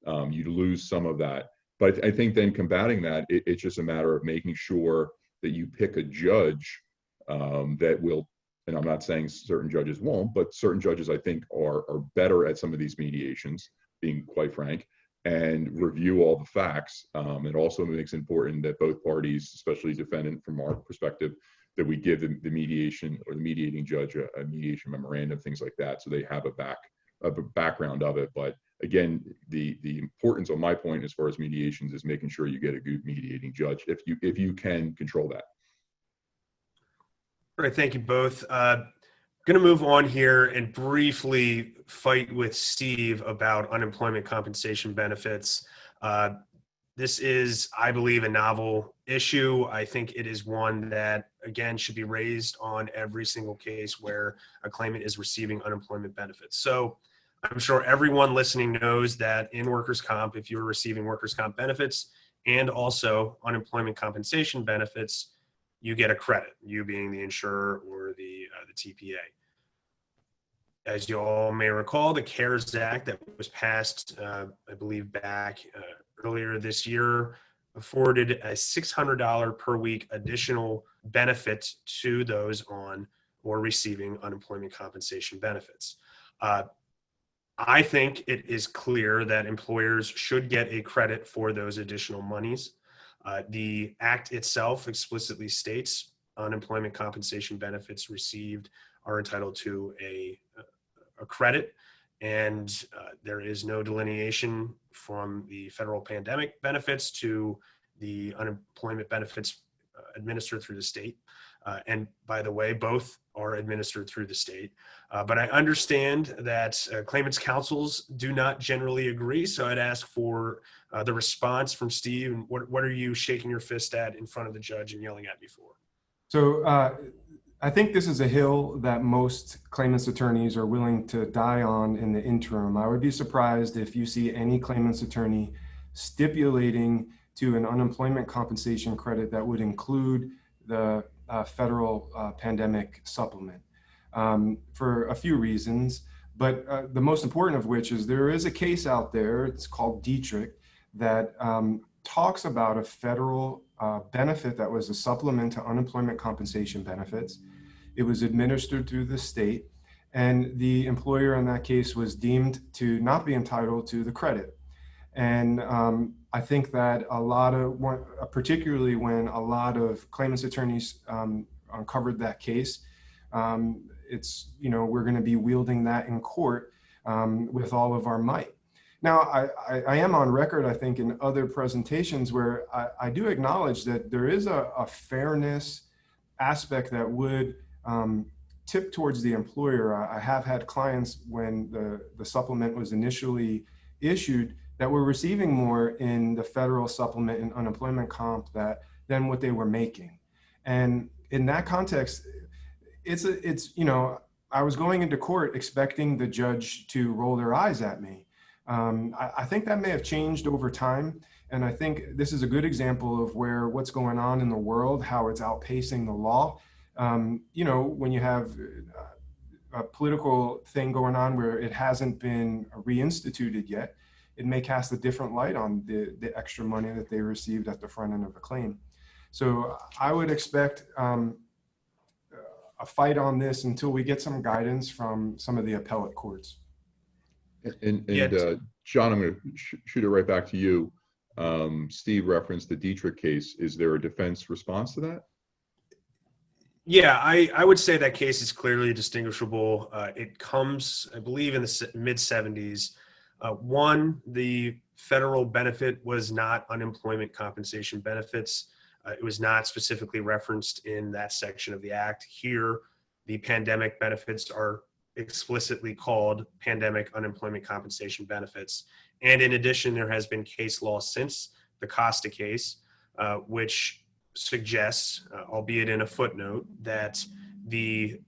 lose some of that. But I think then combating that, it's just a matter of making sure that you pick a judge that will, and I'm not saying certain judges won't, but certain judges I think are better at some of these mediations, being quite frank, and review all the facts. It also makes it important that both parties, especially defendant from our perspective, that we give the mediation or the mediating judge a mediation memorandum, things like that, so they have a background of it. But again, the importance on my point as far as mediations is making sure you get a good mediating judge if you can control that. All right, thank you both. Going to move on here and briefly fight with Steve about unemployment compensation benefits. This is, I believe, a novel issue. I think it is one that, again, should be raised on every single case where a claimant is receiving unemployment benefits. So I'm sure everyone listening knows that in workers' comp, if you're receiving workers' comp benefits and also unemployment compensation benefits, you get a credit, you being the insurer or the TPA. As you all may recall, the CARES Act that was passed, I believe back earlier this year, afforded a $600 per week additional benefit to those on or receiving unemployment compensation benefits. I think it is clear that employers should get a credit for those additional monies. The Act itself explicitly states unemployment compensation benefits received are entitled to a credit, and there is no delineation from the federal pandemic benefits to the unemployment benefits administered through the state. And by the way, both are administered through the state. But I understand that claimants' counsels do not generally agree. So I'd ask for the response from Steve. And what are you shaking your fist at in front of the judge and yelling at me for? So I think this is a hill that most claimants' attorneys are willing to die on in the interim. I would be surprised if you see any claimants' attorney stipulating to an unemployment compensation credit that would include the federal pandemic supplement for a few reasons. But the most important of which is there is a case out there, it's called Dietrich, that talks about a federal benefit that was a supplement to unemployment compensation benefits. It was administered through the state, and the employer in that case was deemed to not be entitled to the credit. And I think that particularly when a lot of claimants attorneys uncovered that case. It's, we're going to be wielding that in court with all of our might. Now, I am on record, I think, in other presentations where I do acknowledge that there is a fairness aspect that would tip towards the employer. I have had clients when the supplement was initially issued that were receiving more in the federal supplement and unemployment comp than what they were making. And in that context, I was going into court expecting the judge to roll their eyes at me. I think that may have changed over time. And I think this is a good example of where what's going on in the world, how it's outpacing the law. When you have a political thing going on where it hasn't been reinstituted yet, it may cast a different light on the extra money that they received at the front end of the claim. So I would expect a fight on this until we get some guidance from some of the appellate courts. And John, I'm going to shoot it right back to you. Steve referenced the Dietrich case. Is there a defense response to that? Yeah, I would say that case is clearly distinguishable. It comes, I believe, in the mid-'70s. One, the federal benefit was not unemployment compensation benefits. It was not specifically referenced in that section of the act. Here, the pandemic benefits are explicitly called pandemic unemployment compensation benefits. And in addition, there has been case law since the Costa case, which suggests, albeit in a footnote, that the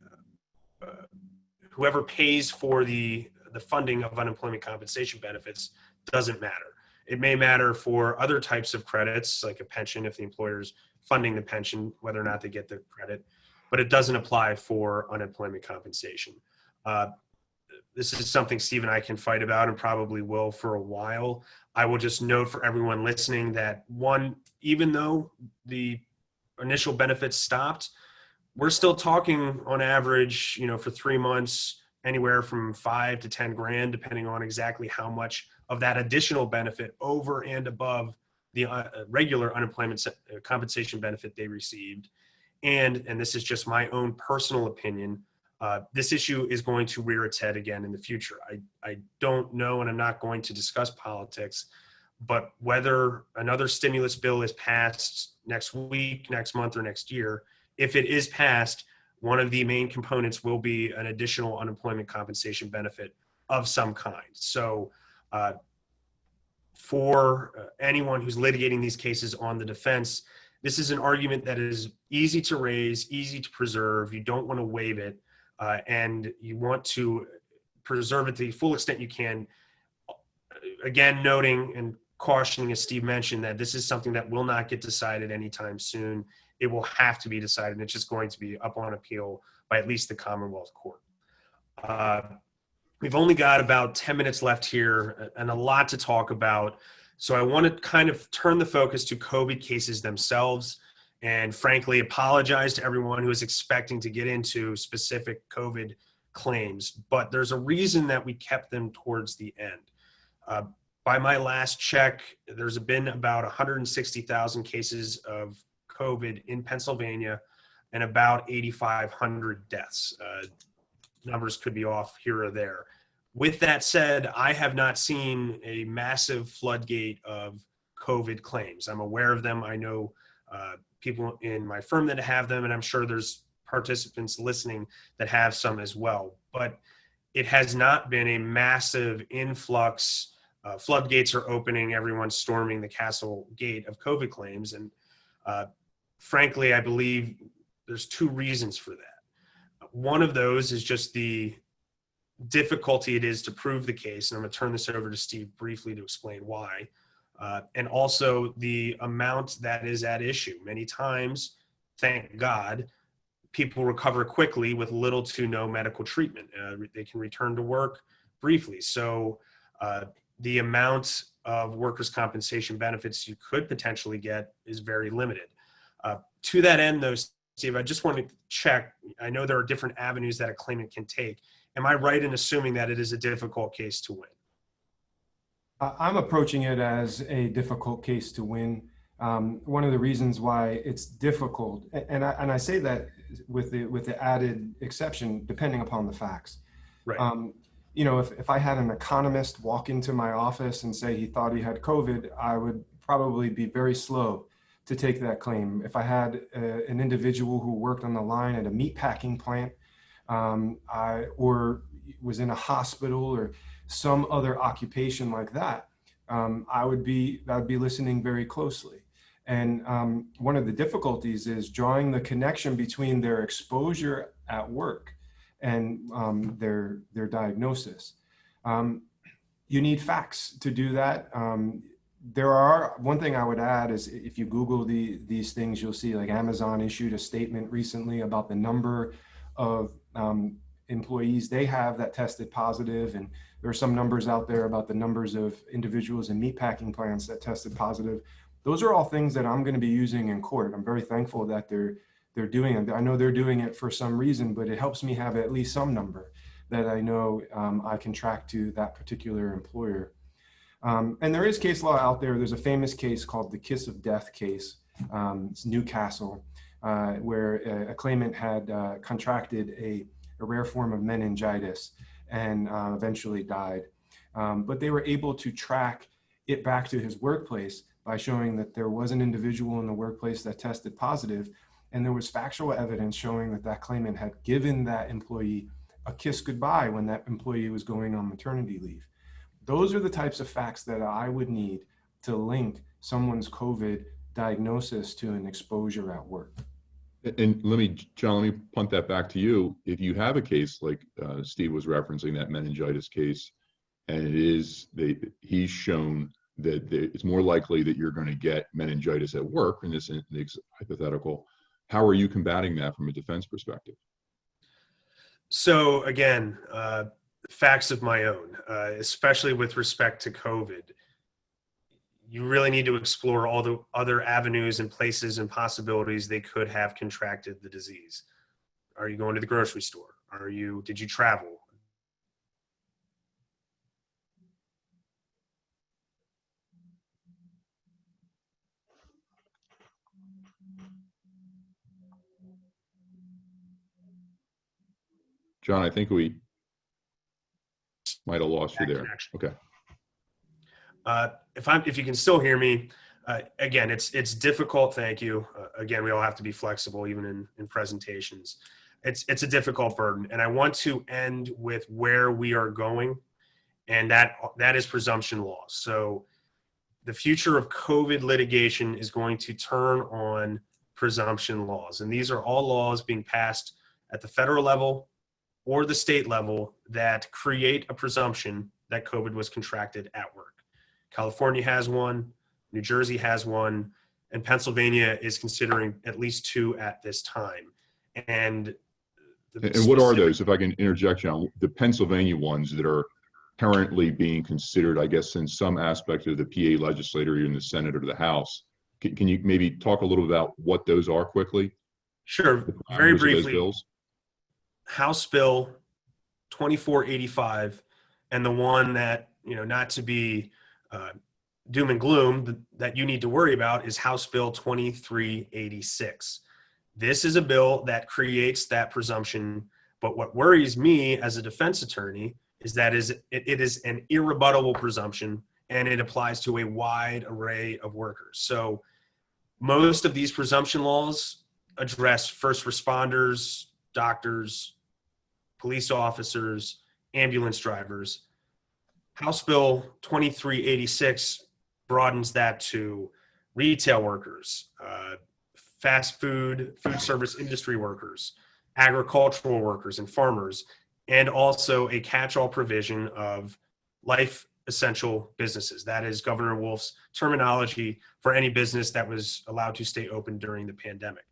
whoever pays for the funding of unemployment compensation benefits doesn't matter. It may matter for other types of credits, like a pension, if the employer's funding the pension, whether or not they get the credit, but it doesn't apply for unemployment compensation. This is something Steve and I can fight about and probably will for a while. I will just note for everyone listening that one, even though the initial benefits stopped, we're still talking on average, for 3 months, anywhere from 5 to 10 grand, depending on exactly how much of that additional benefit over and above the regular unemployment compensation benefit they received. And this is just my own personal opinion, this issue is going to rear its head again in the future. I don't know, and I'm not going to discuss politics, but whether another stimulus bill is passed next week, next month, or next year, if it is passed, one of the main components will be an additional unemployment compensation benefit of some kind. So for anyone who's litigating these cases on the defense, this is an argument that is easy to raise, easy to preserve. You don't want to waive it, and you want to preserve it to the full extent you can. Again, noting and cautioning, as Steve mentioned, that this is something that will not get decided anytime soon. It will have to be decided, and it's just going to be up on appeal by at least the Commonwealth Court. We've only got about 10 minutes left here and a lot to talk about. So I want to kind of turn the focus to COVID cases themselves, and frankly apologize to everyone who is expecting to get into specific COVID claims. But there's a reason that we kept them towards the end. By my last check, there's been about 160,000 cases of COVID in Pennsylvania and about 8,500 deaths. Numbers could be off here or there. With that said, I have not seen a massive floodgate of COVID claims. I'm aware of them. I know people in my firm that have them, and I'm sure there's participants listening that have some as well. But it has not been a massive influx. Floodgates are opening, everyone's storming the castle gate of COVID claims. And frankly, I believe there's two reasons for that. One of those is just the difficulty it is to prove the case. And I'm going to turn this over to Steve briefly to explain why. And also the amount that is at issue. Many times, thank God, people recover quickly with little to no medical treatment. They can return to work briefly. So the amount of workers' compensation benefits you could potentially get is very limited. To that end, though, Steve, I just want to check. I know there are different avenues that a claimant can take. Am I right in assuming that it is a difficult case to win? I'm approaching it as a difficult case to win. One of the reasons why it's difficult, and I say that with the added exception, depending upon the facts. Right. You know, if I had an economist walk into my office and say he thought he had COVID, I would probably be very slow to take that claim. If I had an individual who worked on the line at a meat packing plant, or was in a hospital or some other occupation like that, I'd be listening very closely. And one of the difficulties is drawing the connection between their exposure at work and their diagnosis. You need facts to do that. One thing I would add is if you Google these things, you'll see like Amazon issued a statement recently about the number of employees they have that tested positive. And there are some numbers out there about the numbers of individuals in meatpacking plants that tested positive. Those are all things that I'm going to be using in court. I'm very thankful that they're doing it. I know they're doing it for some reason, but it helps me have at least some number that I know I can track to that particular employer. And there is case law out there. There's a famous case called the Kiss of Death case. It's Newcastle, where a claimant had contracted a rare form of meningitis and eventually died. But they were able to track it back to his workplace by showing that there was an individual in the workplace that tested positive, and there was factual evidence showing that that claimant had given that employee a kiss goodbye when that employee was going on maternity leave. Those are the types of facts that I would need to link someone's COVID diagnosis to an exposure at work. And John, let me punt that back to you. If you have a case like Steve was referencing, that meningitis case, and he's shown that it's more likely that you're going to get meningitis at work in this hypothetical, how are you combating that from a defense perspective? So again, facts of my own, especially with respect to COVID. You really need to explore all the other avenues and places and possibilities they could have contracted the disease. Are you going to the grocery store? Did you travel? John, I think we might have lost you there. Connection. Okay. If you can still hear me, again, it's difficult. Thank you. Again, we all have to be flexible, even in presentations. It's a difficult burden, and I want to end with where we are going, and that is presumption law. So the future of COVID litigation is going to turn on presumption laws, and these are all laws being passed at the federal level or the state level that create a presumption that COVID was contracted at work. California has one, New Jersey has one, and Pennsylvania is considering at least 2 at this time. And what are those, if I can interject, John, the Pennsylvania ones that are currently being considered, I guess, in some aspect of the PA legislature, in the Senate or the House? Can you maybe talk a little about what those are quickly? Sure, very briefly. House Bill 2485, and the one that, not to be doom and gloom, that you need to worry about is House Bill 2386. This is a bill that creates that presumption, but what worries me as a defense attorney is that it is an irrebuttable presumption, and it applies to a wide array of workers. So most of these presumption laws address first responders, doctors, police officers, ambulance drivers. House Bill 2386 broadens that to retail workers, fast food service industry workers, agricultural workers, and farmers, and also a catch-all provision of life essential businesses. That is Governor Wolf's terminology for any business that was allowed to stay open during the pandemic.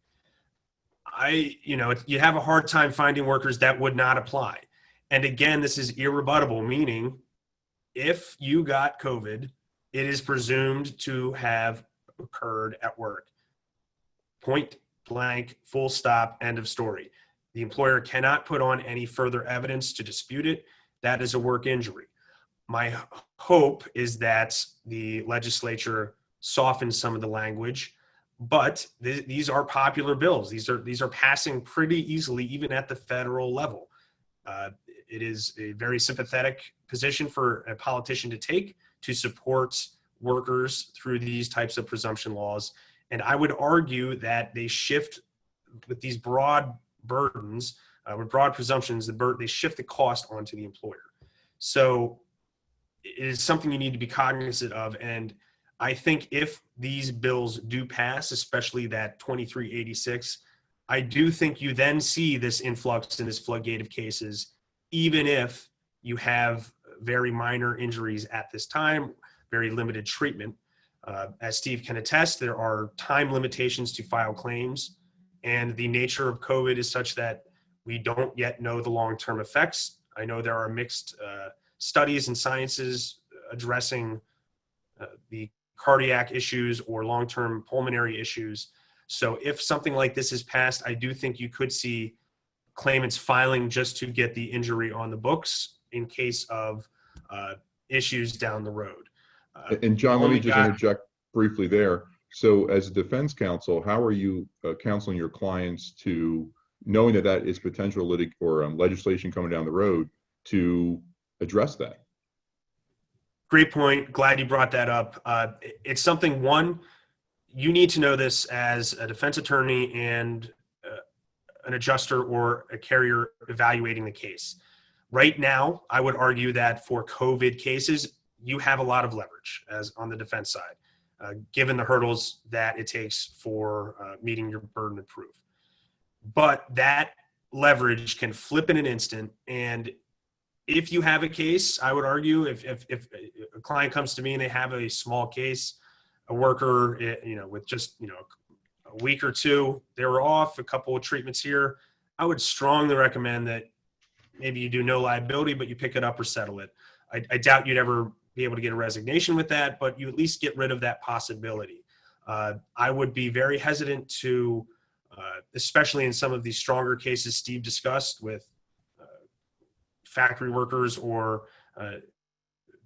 You have a hard time finding workers that would not apply. And again, this is irrebuttable, meaning if you got COVID, it is presumed to have occurred at work. Point blank, full stop, end of story. The employer cannot put on any further evidence to dispute it. That is a work injury. My hope is that the legislature softens some of the language. But these are popular bills. These are passing pretty easily, even at the federal level. It is a very sympathetic position for a politician to take to support workers through these types of presumption laws. And I would argue that they shift with these broad burdens, with broad presumptions, they shift the cost onto the employer. So it is something you need to be cognizant of. And I think if these bills do pass, especially that 2386, I do think you then see this influx and this floodgate of cases, even if you have very minor injuries at this time, very limited treatment. As Steve can attest, there are time limitations to file claims, and the nature of COVID is such that we don't yet know the long-term effects. I know there are mixed studies and sciences addressing the cardiac issues or long-term pulmonary issues. So if something like this is passed, I do think you could see claimants filing just to get the injury on the books in case of issues down the road. And John, let me just interject briefly there. So as a defense counsel, how are you counseling your clients to, knowing that that is potential legislation coming down the road, to address that? Great point. Glad you brought that up. It's something, one, you need to know this as a defense attorney and an adjuster or a carrier evaluating the case. Right now, I would argue that for COVID cases, you have a lot of leverage as on the defense side, given the hurdles that it takes for meeting your burden of proof. But that leverage can flip in an instant. And if you have a case, I would argue if a client comes to me and they have a small case, a worker, with just, a week or two, they were off, a couple of treatments here, I would strongly recommend that maybe you do no liability, but you pick it up or settle it. I doubt you'd ever be able to get a resignation with that, but you at least get rid of that possibility. I would be very hesitant to, especially in some of these stronger cases Steve discussed with factory workers or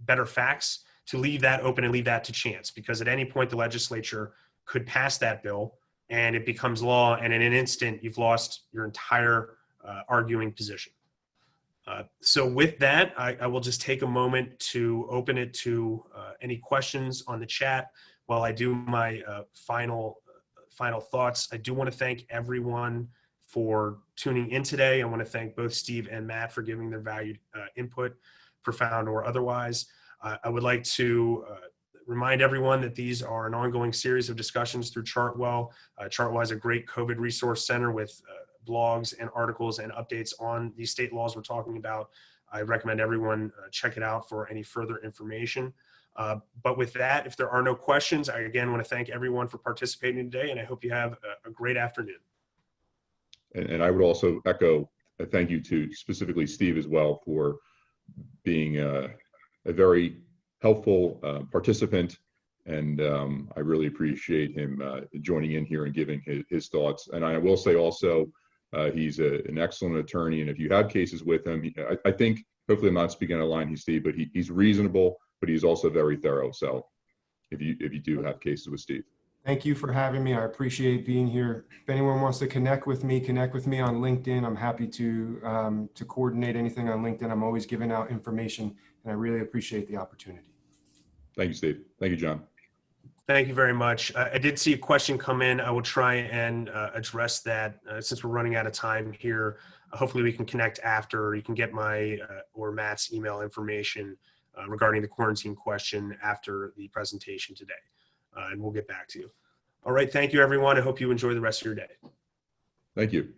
better facts, to leave that open and leave that to chance, because at any point the legislature could pass that bill and it becomes law, and in an instant you've lost your entire arguing position. So with that, I will just take a moment to open it to any questions on the chat while I do my final thoughts. I do want to thank everyone for tuning in today. I want to thank both Steve and Matt for giving their valued input, profound or otherwise. I would like to remind everyone that these are an ongoing series of discussions through Chartwell. Chartwell is a great COVID resource center with blogs and articles and updates on these state laws we're talking about. I recommend everyone check it out for any further information. But with that, if there are no questions, I again want to thank everyone for participating today, and I hope you have a great afternoon. And I would also echo a thank you to specifically Steve as well for being a very helpful participant. And I really appreciate him joining in here and giving his thoughts. And I will say also, he's an excellent attorney. And if you have cases with him, I think, hopefully I'm not speaking out of line, Steve, but he's reasonable, but he's also very thorough. So if you do have cases with Steve. Thank you for having me. I appreciate being here. If anyone wants to connect with me on LinkedIn. I'm happy to coordinate anything on LinkedIn. I'm always giving out information, and I really appreciate the opportunity. Thank you, Steve. Thank you, John. Thank you very much. I did see a question come in. I will try and address that since we're running out of time here. Hopefully we can connect after. You can get my or Matt's email information regarding the quarantine question after the presentation today. And we'll get back to you. All right. Thank you, everyone. I hope you enjoy the rest of your day. Thank you.